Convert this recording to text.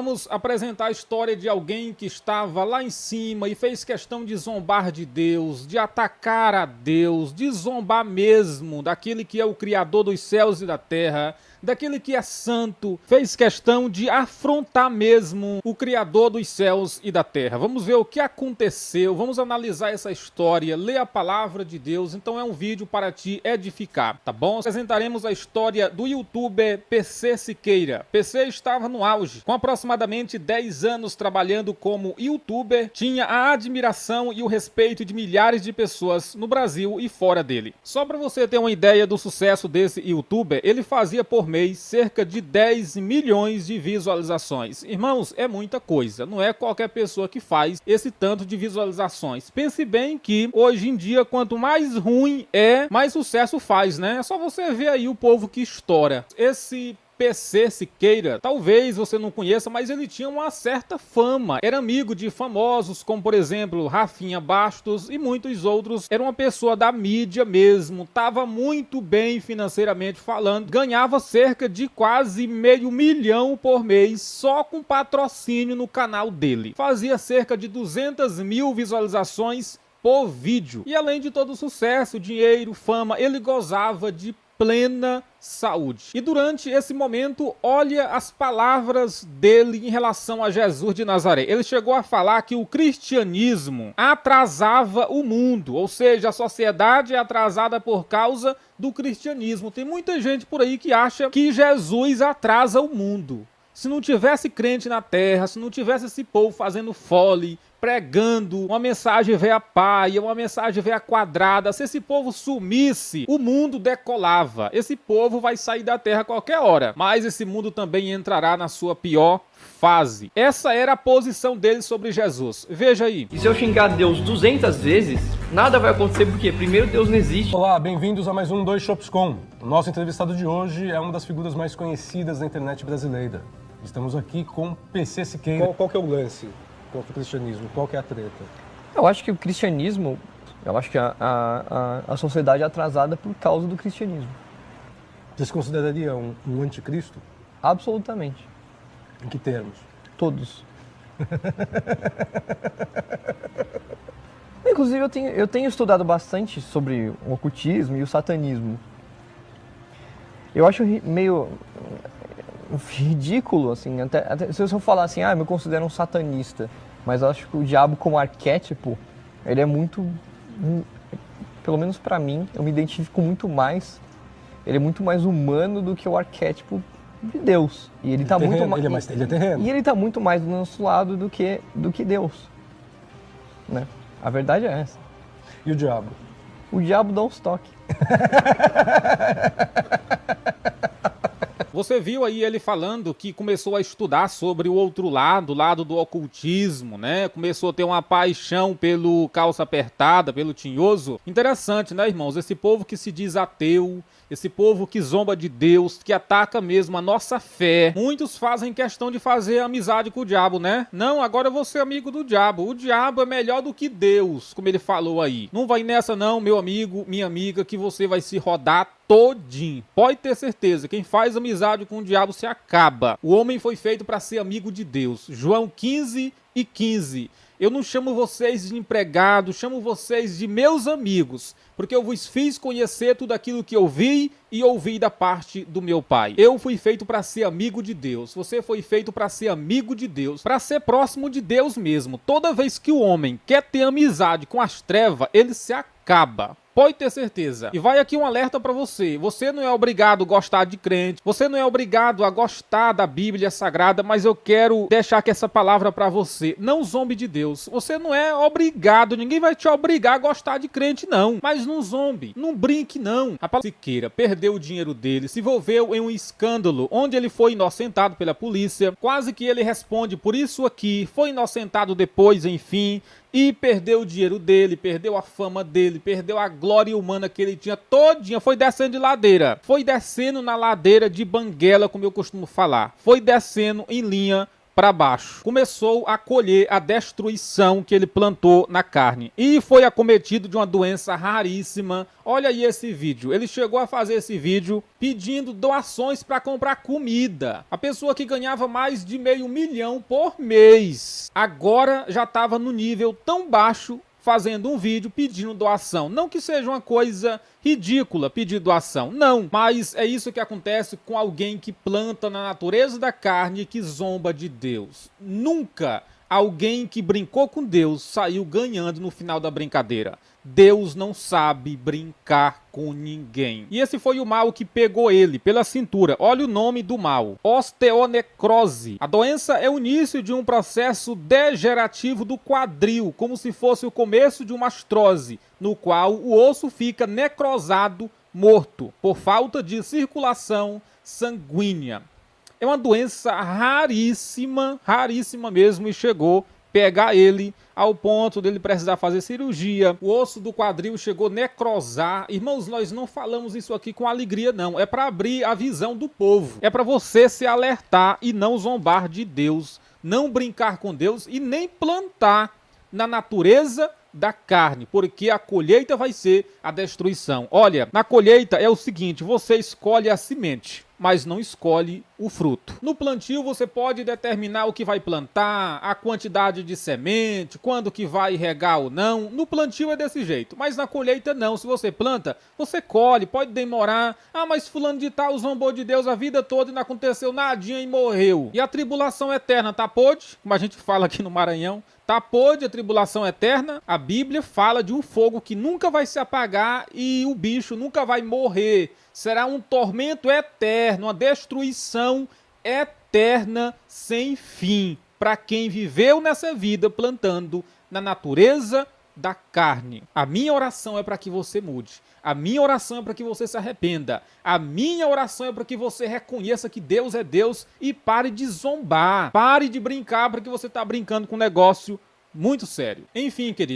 vamos apresentar a história de alguém que estava lá em cima e fez questão de zombar de Deus, de atacar a Deus, de zombar mesmo daquele que é o Criador dos céus e da terra, daquele que é santo, fez questão de afrontar mesmo o Criador dos céus e da terra. Vamos ver o que aconteceu, vamos analisar essa história, ler a palavra de Deus. Então é um vídeo para te edificar, tá bom? Apresentaremos a história do youtuber PC Siqueira. PC estava no auge, com aproximadamente 10 anos trabalhando como youtuber, tinha a admiração e o respeito de milhares de pessoas no Brasil e fora dele. Só para você ter uma ideia do sucesso desse youtuber, ele fazia por mês cerca de 10 milhões de visualizações. Irmãos, é muita coisa, não é qualquer pessoa que faz esse tanto de visualizações. Pense bem que hoje em dia, quanto mais ruim é, mais sucesso faz, né? É só você ver aí o povo que estoura. Esse PC Siqueira, talvez você não conheça, mas ele tinha uma certa fama. Era amigo de famosos, como por exemplo, Rafinha Bastos e muitos outros. Era uma pessoa da mídia mesmo, estava muito bem financeiramente falando, ganhava cerca de quase meio milhão por mês só com patrocínio no canal dele. Fazia cerca de 200 mil visualizações por vídeo. E além de todo o sucesso, dinheiro, fama, ele gozava de plena saúde. E durante esse momento, olha as palavras dele em relação a Jesus de Nazaré. Ele chegou a falar que o cristianismo atrasava o mundo, ou seja, a sociedade é atrasada por causa do cristianismo. Tem muita gente por aí que acha que Jesus atrasa o mundo. Se não tivesse crente na terra, se não tivesse esse povo fazendo fole, pregando uma mensagem veia paia, uma mensagem veia quadrada, se esse povo sumisse, o mundo decolava. Esse povo vai sair da terra a qualquer hora, mas esse mundo também entrará na sua pior fase. Essa era a posição dele sobre Jesus. Veja aí. E se eu xingar Deus 200 vezes, nada vai acontecer porque primeiro Deus não existe. Olá, bem-vindos a mais um Dois Shops Com. O nosso entrevistado de hoje é uma das figuras mais conhecidas da internet brasileira. Estamos aqui com PC Siqueira. Qual que é o lance com o cristianismo? Qual que é a treta? Eu acho que o cristianismo, eu acho que a sociedade é atrasada por causa do cristianismo. Você se consideraria um anticristo? Absolutamente. Em que termos? Todos. Inclusive, eu tenho estudado bastante sobre o ocultismo e o satanismo. Eu acho meio ridículo, assim, até se eu falar assim, eu me considero um satanista, mas eu acho que o diabo como arquétipo, ele é muito, pelo menos pra mim, eu me identifico muito mais, ele é muito mais humano do que o arquétipo de Deus. E ele tá muito mais, ele é terreno. E ele tá muito mais do nosso lado do que Deus, né? A verdade é essa. E o diabo? O diabo dá uns toques. Você viu aí ele falando que começou a estudar sobre o outro lado, o lado do ocultismo, né? Começou a ter uma paixão pelo calça apertada, pelo tinhoso. Interessante, né, irmãos? Esse povo que se diz ateu, esse povo que zomba de Deus, que ataca mesmo a nossa fé. Muitos fazem questão de fazer amizade com o diabo, né? Não, agora eu vou ser amigo do diabo. O diabo é melhor do que Deus, como ele falou aí. Não vai nessa não, meu amigo, minha amiga, que você vai se rodar todinho. Pode ter certeza, quem faz amizade com o diabo se acaba. O homem foi feito para ser amigo de Deus. João 15:15. Eu não chamo vocês de empregados, chamo vocês de meus amigos, porque eu vos fiz conhecer tudo aquilo que eu vi e ouvi da parte do meu Pai. Eu fui feito para ser amigo de Deus. Você foi feito para ser amigo de Deus, para ser próximo de Deus mesmo. Toda vez que o homem quer ter amizade com as trevas, ele se acaba. Pode ter certeza. E vai aqui um alerta para você. Você não é obrigado a gostar de crente. Você não é obrigado a gostar da Bíblia Sagrada, mas eu quero deixar aqui essa palavra para você. Não zombe de Deus. Você não é obrigado. Ninguém vai te obrigar a gostar de crente, não. Mas não zombe. Não brinque, não. A palavra Siqueira perdeu o dinheiro dele, se envolveu em um escândalo onde ele foi inocentado pela polícia. Quase que ele responde por isso aqui. Foi inocentado depois, enfim. E perdeu o dinheiro dele, perdeu a fama dele, perdeu a glória humana que ele tinha todinha. Foi descendo de ladeira. Foi descendo na ladeira de banguela, como eu costumo falar. Foi descendo em linha para baixo. Começou a colher a destruição que ele plantou na carne. E foi acometido de uma doença raríssima. Olha aí esse vídeo. Ele chegou a fazer esse vídeo pedindo doações para comprar comida. A pessoa que ganhava mais de R$500 mil por mês, agora já estava no nível tão baixo, fazendo um vídeo pedindo doação. Não que seja uma coisa ridícula pedir doação, não. Mas é isso que acontece com alguém que planta na natureza da carne e que zomba de Deus. Nunca alguém que brincou com Deus saiu ganhando no final da brincadeira. Deus não sabe brincar com ninguém. E esse foi o mal que pegou ele pela cintura. Olha o nome do mal: osteonecrose. A doença é o início de um processo degenerativo do quadril, como se fosse o começo de uma astrose, no qual o osso fica necrosado, morto, por falta de circulação sanguínea. É uma doença raríssima, raríssima mesmo, e chegou a pegar ele ao ponto dele precisar fazer cirurgia. O osso do quadril chegou a necrosar. Irmãos, nós não falamos isso aqui com alegria, não. É para abrir a visão do povo. É para você se alertar e não zombar de Deus, não brincar com Deus e nem plantar na natureza da carne, porque a colheita vai ser a destruição. Olha, na colheita é o seguinte: você escolhe a semente, mas não escolhe o fruto. No plantio você pode determinar o que vai plantar, a quantidade de semente, quando que vai regar ou não. No plantio é desse jeito, mas na colheita não. Se você planta, você colhe, pode demorar. Ah, mas fulano de tal zombou de Deus a vida toda e não aconteceu nadinha e morreu. E a tribulação eterna tá pôde, como a gente fala aqui no Maranhão, tá pôde a tribulação eterna. A Bíblia fala de um fogo que nunca vai se apagar e o bicho nunca vai morrer. Será um tormento eterno, uma destruição eterna sem fim para quem viveu nessa vida plantando na natureza da carne. A minha oração é para que você mude. A minha oração é para que você se arrependa. A minha oração é para que você reconheça que Deus é Deus e pare de zombar. Pare de brincar, porque você está brincando com um negócio muito sério. Enfim, querido.